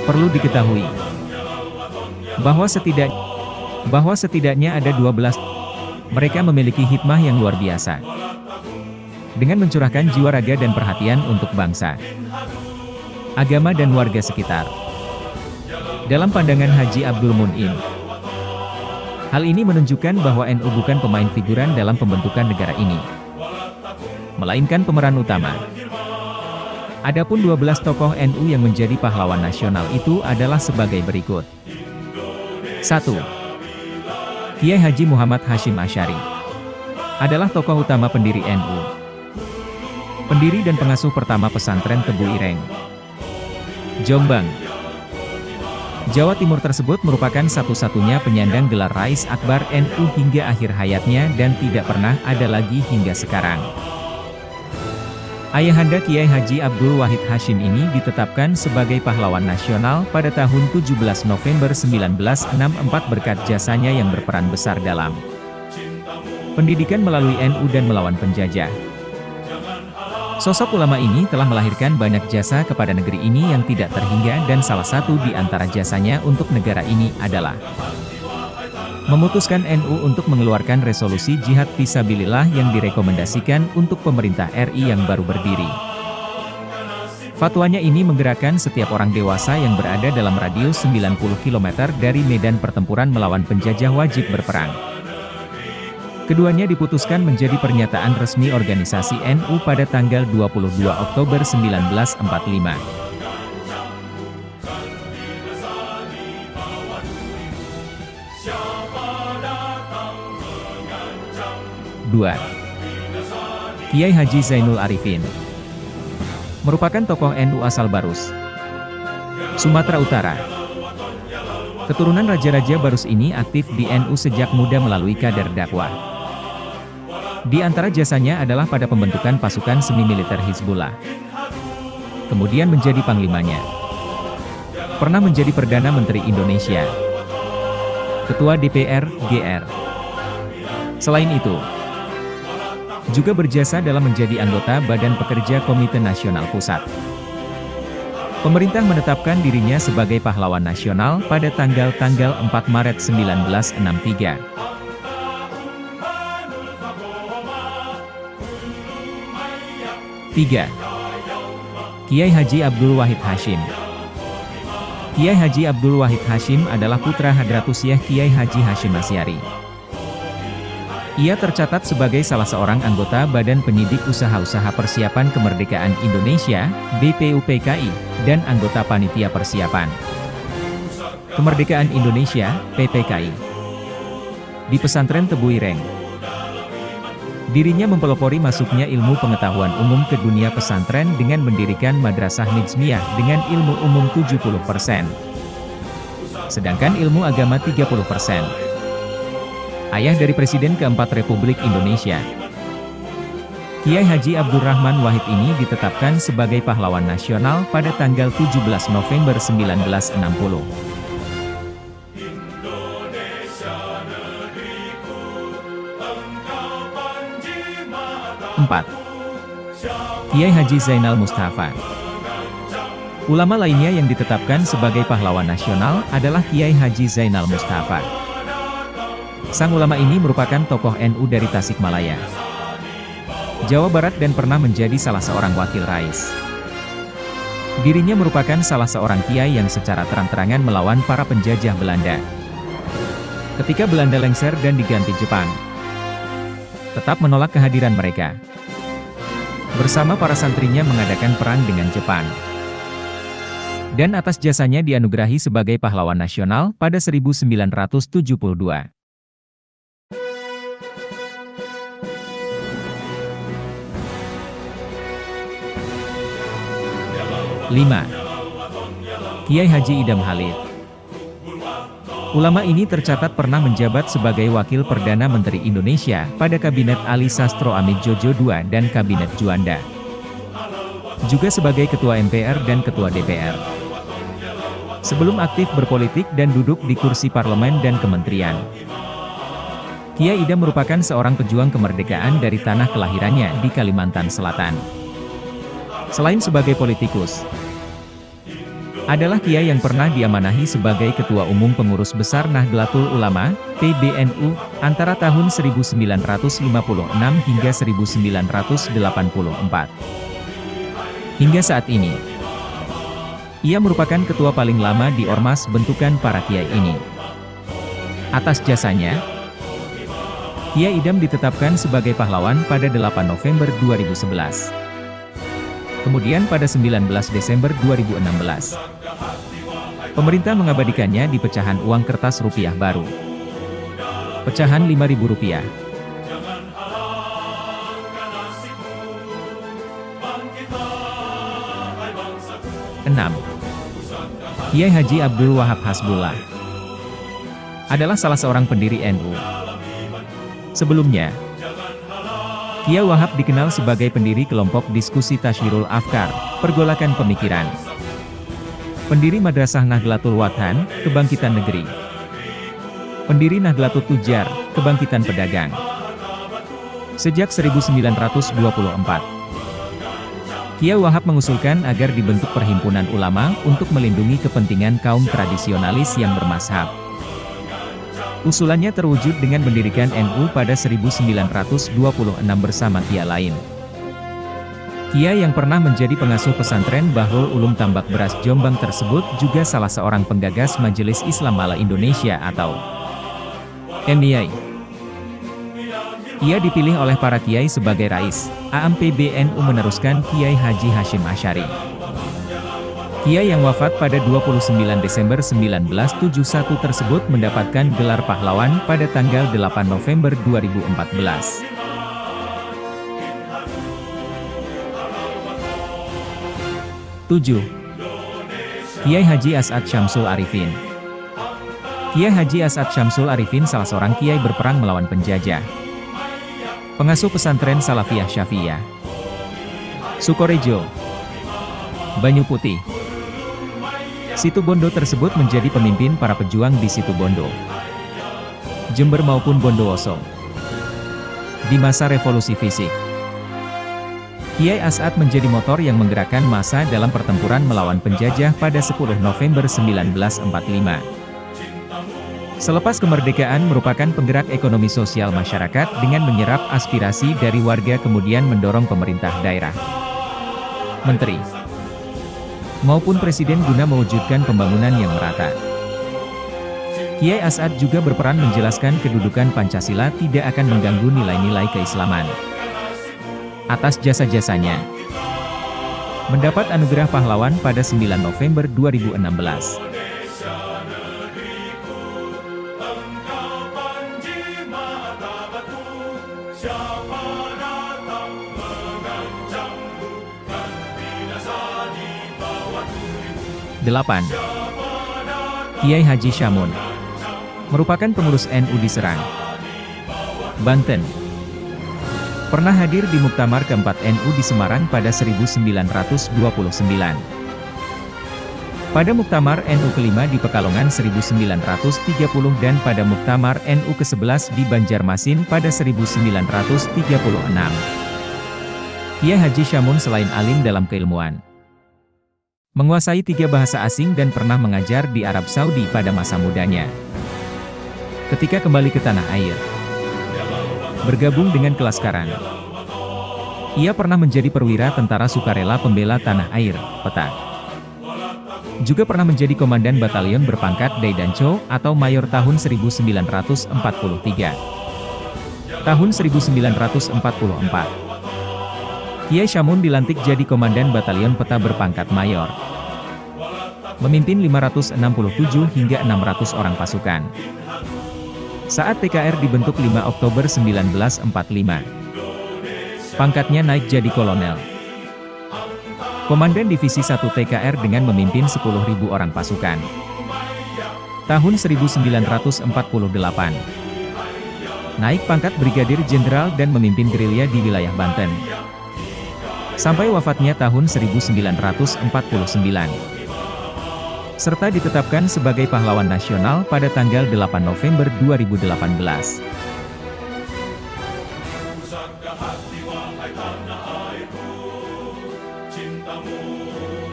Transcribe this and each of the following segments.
Perlu diketahui bahwa setidaknya ada 12 mereka memiliki hikmah yang luar biasa dengan mencurahkan jiwa raga dan perhatian untuk bangsa, agama dan warga sekitar. Dalam pandangan Haji Abdul Mun'im, hal ini menunjukkan bahwa NU bukan pemain figuran dalam pembentukan negara ini, melainkan pemeran utama. Adapun 12 tokoh NU yang menjadi pahlawan nasional itu adalah sebagai berikut. 1. Kiai Haji Muhammad Hasyim Asy'ari adalah tokoh utama pendiri NU. Pendiri dan pengasuh pertama pesantren Tebu Ireng, Jombang, Jawa Timur tersebut merupakan satu-satunya penyandang gelar Rais Akbar NU hingga akhir hayatnya dan tidak pernah ada lagi hingga sekarang. Ayahanda Kiai Haji Abdul Wahid Hasyim ini ditetapkan sebagai pahlawan nasional pada tahun 17 November 1964 berkat jasanya yang berperan besar dalam pendidikan melalui NU dan melawan penjajah. Sosok ulama ini telah melahirkan banyak jasa kepada negeri ini yang tidak terhingga dan salah satu di antara jasanya untuk negara ini adalah memutuskan NU untuk mengeluarkan resolusi jihad fisabilillah yang direkomendasikan untuk pemerintah RI yang baru berdiri. Fatwanya ini menggerakkan setiap orang dewasa yang berada dalam radius 90 km dari medan pertempuran melawan penjajah wajib berperang. Keduanya diputuskan menjadi pernyataan resmi organisasi NU pada tanggal 22 Oktober 1945. 2. Kiai Haji Zainul Arifin merupakan tokoh NU asal Barus, Sumatera Utara. Keturunan Raja-Raja Barus ini aktif di NU sejak muda melalui kader dakwah. Di antara jasanya adalah pada pembentukan pasukan semi-militer Hizbullah. Kemudian menjadi panglimanya. Pernah menjadi Perdana Menteri Indonesia. Ketua DPR, GR. Selain itu, juga berjasa dalam menjadi anggota Badan Pekerja Komite Nasional Pusat. Pemerintah menetapkan dirinya sebagai pahlawan nasional pada tanggal 4 Maret 1963. 3. Kiai Haji Abdul Wahid Hasyim. Kiai Haji Abdul Wahid Hasyim adalah putra Hadratus Syekh Kiai Haji Hasyim Asy'ari. Ia tercatat sebagai salah seorang anggota Badan Penyidik Usaha-Usaha Persiapan Kemerdekaan Indonesia, BPUPKI, dan anggota Panitia Persiapan Kemerdekaan Indonesia, PPKI, di pesantren Tebu Ireng. Dirinya mempelopori masuknya ilmu pengetahuan umum ke dunia pesantren dengan mendirikan Madrasah Nijmiyah dengan ilmu umum 70%, sedangkan ilmu agama 30%. Ayah dari Presiden keempat Republik Indonesia, Kiai Haji Abdurrahman Wahid ini ditetapkan sebagai pahlawan nasional pada tanggal 17 November 1960. 4. Kiai Haji Zainal Mustafa. Ulama lainnya yang ditetapkan sebagai pahlawan nasional adalah Kiai Haji Zainal Mustafa. Sang ulama ini merupakan tokoh NU dari Tasikmalaya, Jawa Barat dan pernah menjadi salah seorang wakil rais. Dirinya merupakan salah seorang kiai yang secara terang-terangan melawan para penjajah Belanda. Ketika Belanda lengser dan diganti Jepang, tetap menolak kehadiran mereka. Bersama para santrinya mengadakan perang dengan Jepang. Dan atas jasanya dianugerahi sebagai pahlawan nasional pada 1972. 5. Kiai Haji Idam Halid. Ulama ini tercatat pernah menjabat sebagai Wakil Perdana Menteri Indonesia pada Kabinet Ali Sastro Amit Jojo II dan Kabinet Juanda. Juga sebagai Ketua MPR dan Ketua DPR. Sebelum aktif berpolitik dan duduk di kursi parlemen dan kementerian. Kiai Idam merupakan seorang pejuang kemerdekaan dari tanah kelahirannya di Kalimantan Selatan. Selain sebagai politikus, Adalah kiai yang pernah diamanahi sebagai Ketua Umum Pengurus Besar Nahdlatul Ulama, PBNU, antara tahun 1956 hingga 1984. Hingga saat ini, ia merupakan ketua paling lama di ormas bentukan para kiai ini. Atas jasanya, Kiai Idam ditetapkan sebagai pahlawan pada 8 November 2011. Kemudian pada 19 Desember 2016, pemerintah mengabadikannya di pecahan uang kertas rupiah baru. Pecahan Rp5.000. 6. Kiai Haji Abdul Wahab Hasbullah adalah salah seorang pendiri NU. Sebelumnya, Kiai Wahab dikenal sebagai pendiri kelompok diskusi Tasyrul Afkar, pergolakan pemikiran. Pendiri Madrasah Nahdlatul Wathan, Kebangkitan Negeri. Pendiri Nahdlatul Tujar, Kebangkitan Pedagang. Sejak 1924, Kiai Wahab mengusulkan agar dibentuk perhimpunan ulama untuk melindungi kepentingan kaum tradisionalis yang bermazhab. Usulannya terwujud dengan mendirikan NU pada 1926 bersama kiai lain. Kiai yang pernah menjadi pengasuh pesantren Bahrul Ulum Tambak Beras Jombang tersebut juga salah seorang penggagas Majelis Islam Mala Indonesia atau MII. Ia dipilih oleh para kiai sebagai Rais Am PBNU meneruskan Kiai Haji Hashim Asy'ari. Kiai yang wafat pada 29 Desember 1971 tersebut mendapatkan gelar pahlawan pada tanggal 8 November 2014. Kiai Haji As'ad Syamsul Arifin. Kiai Haji As'ad Syamsul Arifin salah seorang kiai berperang melawan penjajah. Pengasuh pesantren Salafiyah Syafi'iyah, Sukorejo, Banyu Putih, Situbondo tersebut menjadi pemimpin para pejuang di Situbondo, Jember maupun Bondowoso. Di masa revolusi fisik, Kiai As'ad menjadi motor yang menggerakkan massa dalam pertempuran melawan penjajah pada 10 November 1945. Selepas kemerdekaan merupakan penggerak ekonomi sosial masyarakat dengan menyerap aspirasi dari warga kemudian mendorong pemerintah daerah, menteri, maupun presiden guna mewujudkan pembangunan yang merata. Kiai As'ad juga berperan menjelaskan kedudukan Pancasila tidak akan mengganggu nilai-nilai keislaman. Atas jasa-jasanya, mendapat anugerah pahlawan pada 9 November 2016. Delapan. Kiai Haji Syamun merupakan pengurus NU di Serang, Banten. Pernah hadir di Muktamar keempat NU di Semarang pada 1929. Pada Muktamar NU kelima di Pekalongan 1930 dan pada Muktamar NU ke-11 di Banjarmasin pada 1936. Kiai Haji Syamun selain alim dalam keilmuan, menguasai 3 bahasa asing dan pernah mengajar di Arab Saudi pada masa mudanya. Ketika kembali ke tanah air, bergabung dengan Kelaskaran, ia pernah menjadi perwira tentara sukarela pembela tanah air, Peta. Juga pernah menjadi komandan batalion berpangkat Daidanco atau Mayor tahun 1943. Tahun 1944. Kiai Syamun dilantik jadi komandan batalion Peta berpangkat Mayor. Memimpin 567 hingga 600 orang pasukan. Saat TKR dibentuk 5 Oktober 1945. Pangkatnya naik jadi kolonel. Komandan Divisi 1 TKR dengan memimpin 10.000 orang pasukan. Tahun 1948. Naik pangkat Brigadir Jenderal dan memimpin gerilya di wilayah Banten. Sampai wafatnya tahun 1949. Serta ditetapkan sebagai pahlawan nasional pada tanggal 8 November 2018. Cintamu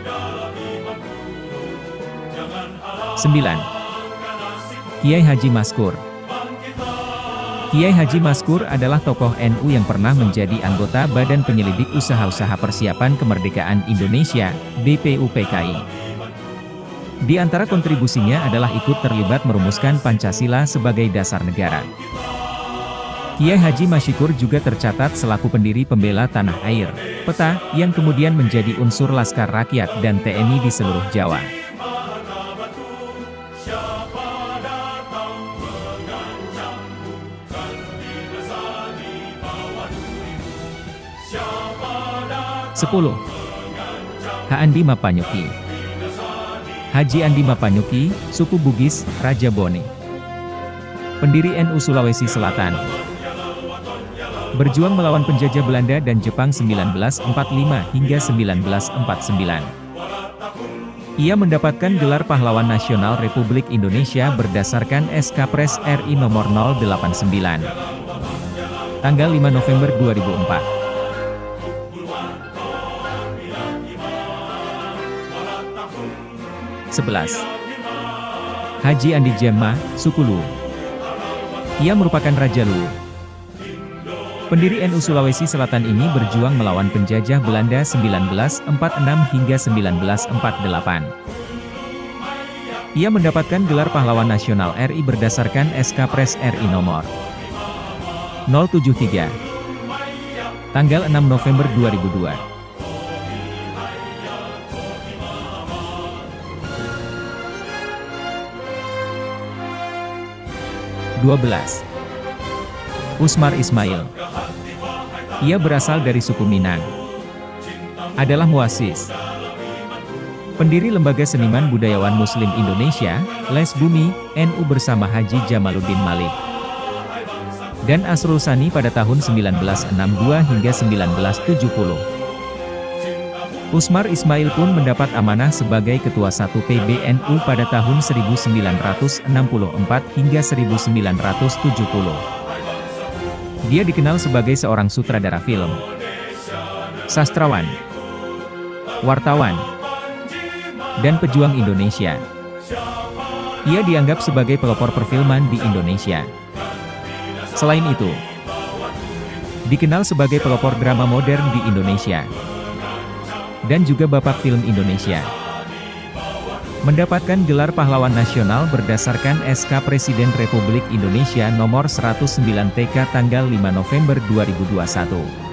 dalam imanku. 9. Kiai Haji Maskur. Kiai Haji Maskur adalah tokoh NU yang pernah menjadi anggota Badan Penyelidik Usaha-Usaha Persiapan Kemerdekaan Indonesia, BPUPKI. Di antara kontribusinya adalah ikut terlibat merumuskan Pancasila sebagai dasar negara. Kiai Haji Maskur juga tercatat selaku pendiri pembela tanah air, PETA, yang kemudian menjadi unsur Laskar Rakyat dan TNI di seluruh Jawa. Sepuluh. Andi Mapanyuki. Haji Andi Mapanyuki, suku Bugis, Raja Bone. Pendiri NU Sulawesi Selatan. Berjuang melawan penjajah Belanda dan Jepang 1945 hingga 1949. Ia mendapatkan gelar Pahlawan Nasional Republik Indonesia berdasarkan SK Pres RI nomor 089. Tanggal 5 November 2004. 11. Haji Andi Jemma, suku Luwu. Ia merupakan Raja Luwu. Pendiri NU Sulawesi Selatan ini berjuang melawan penjajah Belanda 1946 hingga 1948. Ia mendapatkan gelar Pahlawan Nasional RI berdasarkan SK Pres RI nomor 073. Tanggal 6 November 2002. 12. Usmar Ismail. Ia berasal dari suku Minang. Adalah muasis. Pendiri Lembaga Seniman Budayawan Muslim Indonesia, Les Bumi, NU bersama Haji Jamaluddin Malik dan Asrul Sani pada tahun 1962 hingga 1970. Usmar Ismail pun mendapat amanah sebagai Ketua 1 PBNU pada tahun 1964 hingga 1970. Dia dikenal sebagai seorang sutradara film, sastrawan, wartawan, dan pejuang Indonesia. Ia dianggap sebagai pelopor perfilman di Indonesia. Selain itu, dikenal sebagai pelopor drama modern di Indonesia dan juga Bapak Film Indonesia. Mendapatkan gelar Pahlawan Nasional berdasarkan SK Presiden Republik Indonesia nomor 109 TK tanggal 5 November 2021.